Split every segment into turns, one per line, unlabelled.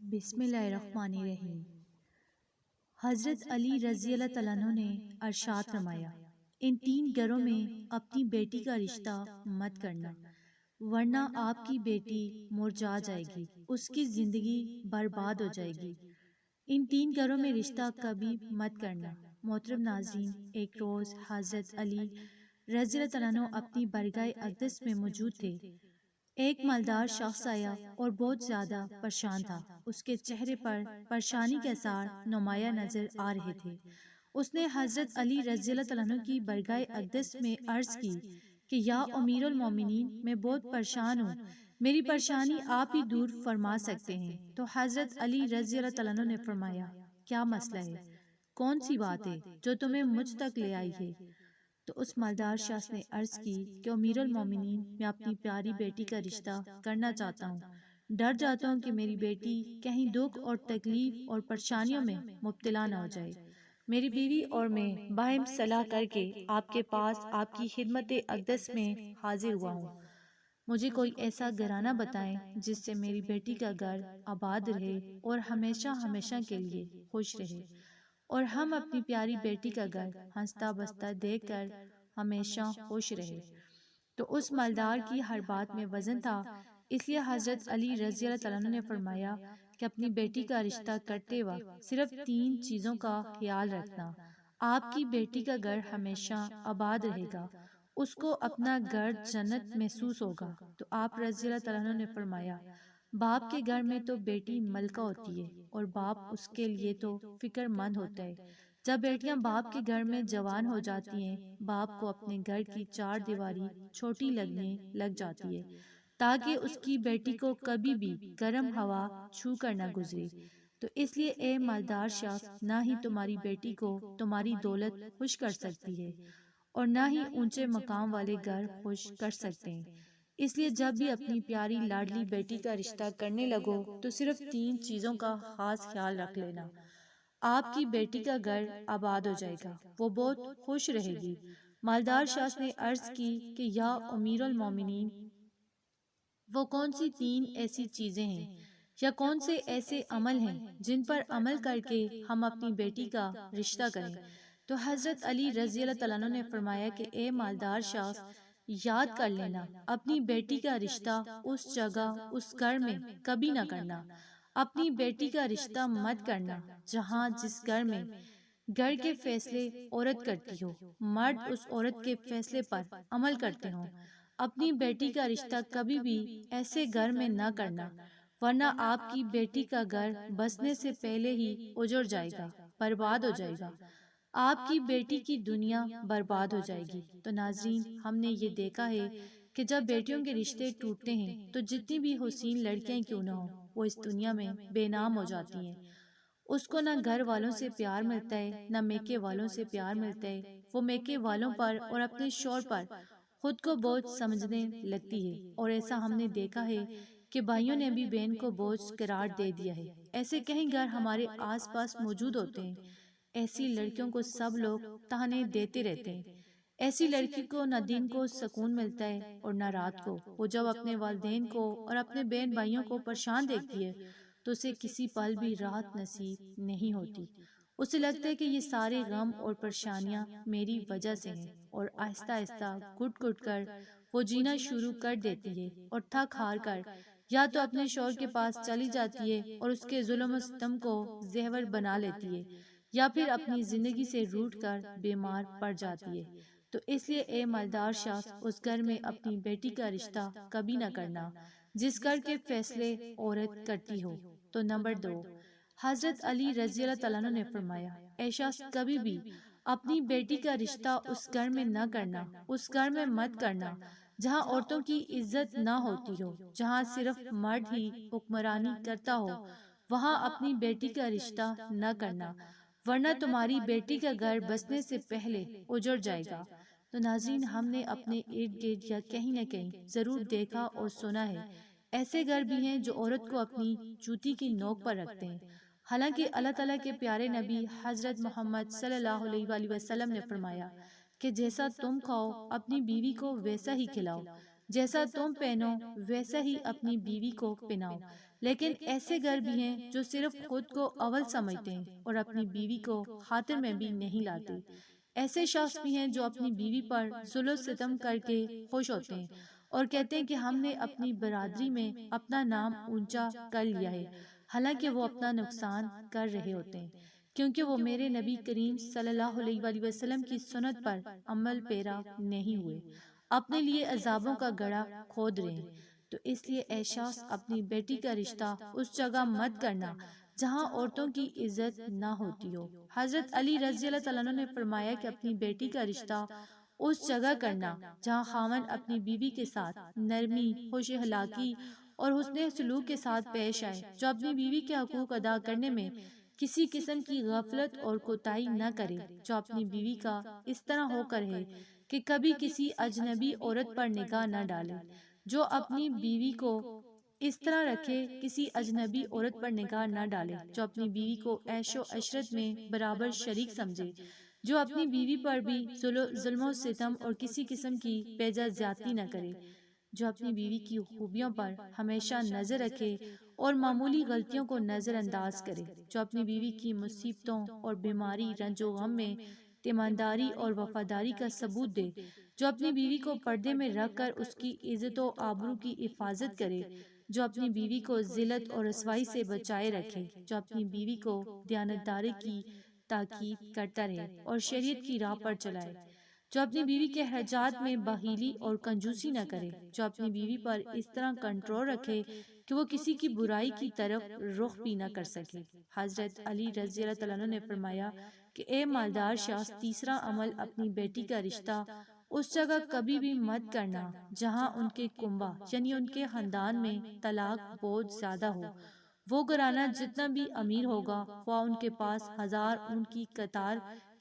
بسم اللہ الرحمن الرحیم۔ حضرت علی رضی اللہ تعالیٰ عنہ نے ارشاد فرمایا، ان 3 گھروں میں اپنی بیٹی کا رشتہ مت کرنا، ورنہ آپ کی بیٹی مرجھا جائے گی، اس کی زندگی برباد ہو جائے گی۔ ان 3 گھروں میں رشتہ کبھی مت کرنا۔ محترم ناظرین، ایک روز حضرت علی رضی اللہ تعالیٰ عنہ اپنی بارگاہ اقدس میں موجود تھے۔ ایک مالدار شخص آیا اور بہت زیادہ پریشان تھا۔ اس کے چہرے پر پریشانی کے آثار نمایاں نظر آ رہے تھے۔ اس نے حضرت علی رضی اللہ تعالیٰ عنہ کی بارگاہ اقدس میں عرض کی کہ یا امیر المومنین، میں بہت پریشان ہوں، میری پریشانی آپ ہی دور فرما سکتے ہیں۔ تو حضرت علی رضی اللہ تعالیٰ عنہ نے فرمایا، کیا مسئلہ ہے؟ کون سی بات ہے جو تمہیں مجھ تک لے آئی ہے؟ تو اس مالدار شخص نے عرض کی کہ امیر المومنین، میں اپنی پیاری بیٹی کا رشتہ کرنا چاہتا ہوں۔ ڈر جاتا ہوں کہ میری بیٹی کہیں دکھ اور تکلیف اور پریشانیوں میں مبتلا نہ ہو جائے۔ میری بیوی اور میں باہم صلاح کر کے آپ کے پاس آپ کی خدمت اقدس میں حاضر ہوا ہوں۔ مجھے کوئی ایسا گھرانہ بتائیں جس سے میری بیٹی کا گھر آباد رہے اور ہمیشہ ہمیشہ کے لیے خوش رہے، اور ہم اپنی پیاری بیٹی کا گھر ہنستا بستا دیکھ کر ہمیشہ خوش رہے۔ تو اس مالدار کی ہر بات میں وزن تھا، اس لیے حضرت علی رضی اللہ تعالیٰ عنہ نے فرمایا کہ اپنی بیٹی کا رشتہ کرتے وقت صرف 3 چیزوں کا خیال رکھنا۔ آپ کی بیٹی کا گھر ہمیشہ آباد رہے گا، اس کو اپنا گھر جنت محسوس ہوگا۔ تو آپ رضی اللہ تعالیٰ عنہ نے فرمایا، باپ کے گھر میں تو بیٹی ملکہ ہوتی ہے اور باپ اس کے لیے تو فکر مند ہوتا ہے۔ جب بیٹیاں باپ کے گھر میں جوان ہو جاتی ہیں، باپ کو اپنے گھر کی 4 دیواری چھوٹی لگنے لگ جاتی ہے، تاکہ اس کی بیٹی کو کبھی بھی گرم ہوا چھو کر نہ گزرے۔ تو اس لیے اے مالدار شخص، نہ ہی تمہاری بیٹی کو تمہاری دولت خوش کر سکتی ہے اور نہ ہی اونچے مقام والے گھر خوش کر سکتے ہیں۔ اس لیے جب بھی اپنی پیاری لاڈلی بیٹی کا رشتہ کرنے لگو تو صرف 3 چیزوں کا خاص خیال رکھ لینا۔ آپ کی بیٹی کا گھر آباد ہو جائے گا، وہ بہت خوش رہے گی۔ مالدار شخص نے عرض کی کہ یا امیر المومنین، وہ کون سی 3 ایسی چیزیں ہیں یا کون سے ایسے عمل ہیں جن پر عمل کر کے ہم اپنی بیٹی کا رشتہ کریں؟ تو حضرت علی رضی اللہ تعالیٰ عنہ نے فرمایا کہ اے مالدار شخص، یاد کر لینا، اپنی بیٹی کا رشتہ اس جگہ اس گھر میں کبھی نہ کرنا۔ اپنی بیٹی کا رشتہ مت کرنا جہاں جس گھر میں گھر کے فیصلے عورت کرتی ہو، مرد اس عورت کے فیصلے پر عمل کرتے ہوں۔ اپنی بیٹی کا رشتہ کبھی بھی ایسے گھر میں نہ کرنا، ورنہ آپ کی بیٹی کا گھر بسنے سے پہلے ہی اجڑ جائے گا، برباد ہو جائے گا، آپ کی بیٹی کی دنیا برباد ہو جائے گی۔ تو ناظرین، ہم نے یہ دیکھا ہے کہ جب بیٹیوں کے رشتے ٹوٹتے ہیں تو جتنی بھی حسین لڑکیاں کیوں نہ ہوں، وہ اس دنیا میں بے نام ہو جاتی ہیں۔ اس کو نہ گھر والوں سے پیار ملتا ہے، نہ میکے والوں سے پیار ملتا ہے۔ وہ میکے والوں پر اور اپنے شوہر پر خود کو بوجھ سمجھنے لگتی ہے، اور ایسا ہم نے دیکھا ہے کہ بھائیوں نے بھی بہن کو بوجھ قرار دے دیا ہے۔ ایسے کہیں گھر ہمارے آس پاس موجود ہوتے ہیں۔ ایسی لڑکیوں کو سب لوگ تانے دیتے رہتے ہیں۔ ایسی لڑکی کو نہ دن کو سکون ملتا ہے اور نہ رات کو۔ وہ جب اپنے والدین کو اور اپنے بہن بھائیوں کو پریشان دیکھتی ہے تو اسے کسی پل بھی راحت نصیب نہیں ہوتی۔ اسے لگتا ہے کہ یہ سارے غم اور پریشانیاں میری وجہ سے ہیں، اور آہستہ آہستہ گھٹ گھٹ کر وہ جینا شروع کر دیتی ہے، اور تھک ہار کر یا تو اپنے شوہر کے پاس چلی جاتی ہے اور اس کے ظلم و ستم کو زیور بنا لیتی ہے، یا پھر اپنی زندگی سے روٹھ کر بیمار پڑ جاتی ہے۔ تو اس لیے اے مالدار شخص، اس گھر میں اپنی بیٹی کا رشتہ کبھی نہ کرنا جس گھر کے فیصلے عورت کرتی ہو۔ تو نمبر 2، حضرت علی رضی اللہ تعالیٰ عنہ نے فرمایا، اے شخص، کبھی بھی اپنی بیٹی کا رشتہ اس گھر میں نہ کرنا، اس گھر میں مت کرنا جہاں عورتوں کی عزت نہ ہوتی ہو، جہاں صرف مرد ہی حکمرانی کرتا ہو، وہاں اپنی بیٹی کا رشتہ نہ کرنا، ورنہ تمہاری بیٹی کا گھر بسنے سے پہلے اجڑ جائے گا۔ تو ناظرین، ہم نے اپنے ارد گرد یا کہیں نہ کہیں ضرور دیکھا اور سنا ہے، ایسے گھر بھی ہیں جو عورت کو اپنی جوتی کی نوک پر رکھتے ہیں۔ حالانکہ اللہ تعالیٰ کے پیارے نبی حضرت محمد صلی اللہ علیہ وآلہ وسلم نے فرمایا کہ جیسا تم کھاؤ اپنی بیوی کو ویسا ہی کھلاؤ، جیسا تم پہنو ویسا ہی اپنی بیوی کو پہناؤ۔ لیکن ایسے گھر بھی ہیں جو صرف خود کو اول سمجھتے ہیں اور اپنی بیوی کو خاطر میں بھی نہیں لاتے۔ ایسے شخص بھی ہیں جو اپنی بیوی پر ظلم و ستم کر کے خوش ہوتے ہیں اور کہتے ہیں کہ ہم نے اپنی برادری میں اپنا نام اونچا کر لیا ہے، حالانکہ وہ اپنا نقصان کر رہے ہوتے ہیں، کیونکہ وہ میرے نبی کریم صلی اللہ علیہ وآلہ وسلم کی سنت پر عمل پیرا نہیں ہوئے، اپنے لیے عذابوں کا گڑھا کھود رہے ہیں۔ تو اس لیے اے شخص اپنی بیٹی کا رشتہ اس جگہ مت کرنا جہاں عورتوں کی عزت نہ ہوتی ہو۔ حضرت علی رضی اللہ تعالیٰ عنہ نے فرمایا کہ اپنی بیٹی کا رشتہ اس جگہ کرنا جہاں خاوند اپنی بیوی کے ساتھ نرمی، خوش اخلاقی اور حسن سلوک کے ساتھ پیش آئے، جو اپنی بیوی کے حقوق ادا کرنے میں کسی قسم کی غفلت اور کوتاہی نہ کرے، جو اپنی بیوی کا اس طرح ہو کر ہے کہ کبھی کسی اجنبی عورت پر نگاہ نہ ڈالے، جو اپنی بیوی کو اس طرح رکھے کسی اجنبی عورت پر نگاہ نہ ڈالے، جو اپنی بیوی کو عیش و عشرت میں برابر شریک سمجھے، جو اپنی بیوی پر بھی ظلم و ستم اور کسی قسم کی بیجا زیادتی نہ کرے، جو اپنی بیوی کی خوبیوں پر ہمیشہ نظر رکھے اور معمولی غلطیوں کو نظر انداز کرے، جو اپنی بیوی کی مصیبتوں اور بیماری، رنج و غم میں ایمانداری اور وفاداری کا ثبوت دے، جو اپنی بیوی کو پردے میں رکھ کر اس کی عزت و آبرو کی حفاظت کرے، جو اپنی بیوی کو ذلت اور رسوائی سے بچائے رکھے، جو اپنی بیوی کو دیانتداری کی تاکید کرتا رہے اور شریعت کی راہ پر چلائے، جو اپنی بیوی کے حاجات میں بخیلی اور کنجوسی نہ کرے، جو اپنی بیوی پر اس طرح کنٹرول رکھے کہ وہ کسی کی برائی کی طرف رخ بھی نہ کر سکے۔ حضرت علی رضی اللہ تعالیٰ عنہ نے فرمایا کہ اے مالدار شخص، تیسرا عمل اپنی بیٹی کا رشتہ اس جگہ کبھی بھی مت کرنا جہاں ان کے کنبہ یعنی ان کے خاندان میں طلاق بہت زیادہ ہو۔ وہ گھرانہ جتنا بھی امیر ہوگا، خواہ ان کے پاس 1000 اونٹ کی قطار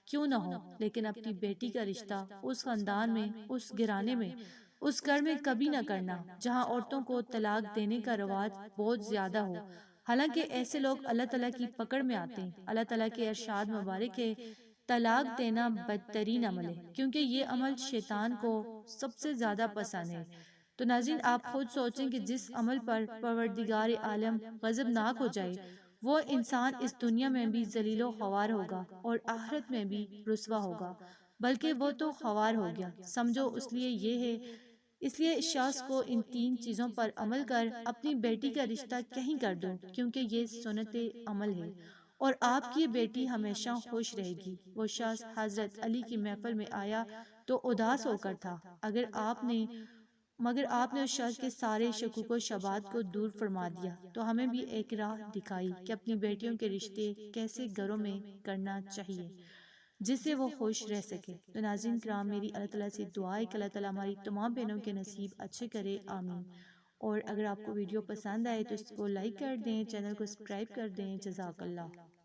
کیوں نہ ہو، لیکن اپنی بیٹی کا رشتہ اس خاندان میں، اس گھرانے میں، اس گھر میں کبھی نہ کرنا جہاں عورتوں کو طلاق دینے کا رواج بہت زیادہ ہو۔ حالانکہ ایسے لوگ اللہ تعالیٰ کی پکڑ میں آتے ہیں۔ اللہ تعالیٰ کے ارشاد مبارک ہے، طلاق دینا بدترین عمل ہے، کیونکہ یہ عمل شیطان کو سب سے زیادہ پسند ہے۔ تو ناظرین، آپ خود سوچیں کہ جس عمل پر پروردگار عالم غضبناک ہو جائے، وہ انسان اس دنیا میں بھی ذلیل و خوار ہوگا اور آخرت میں بھی رسوا ہوگا، بلکہ وہ تو خوار ہو گیا سمجھو۔ اس لیے اس شخص کو ان 3 چیزوں پر عمل کر اپنی بیٹی کا رشتہ کہیں کر دو، کیونکہ یہ سنت عمل ہے اور آپ کی بیٹی ہمیشہ خوش رہے گی۔ وہ شخص حضرت علی کی محفل میں آیا تو اداس ہو کر تھا، مگر آپ نے اس شخص کے سارے شکوک و شبہات کو دور فرما دیا، تو ہمیں بھی ایک راہ دکھائی کہ اپنی بیٹیوں کے رشتے کیسے گھروں میں کرنا چاہیے جس سے وہ خوش رہ سکے۔ تو ناظرین کرام، میری اللہ تعالیٰ سے دعا ہے کہ اللہ تعالیٰ ہماری تمام بہنوں کے نصیب اچھے کرے، آمین۔ اور اگر آپ کو ویڈیو پسند آئے تو اس کو لائک کر دیں، چینل کو سبسکرائب کر دیں۔ جزاک اللہ۔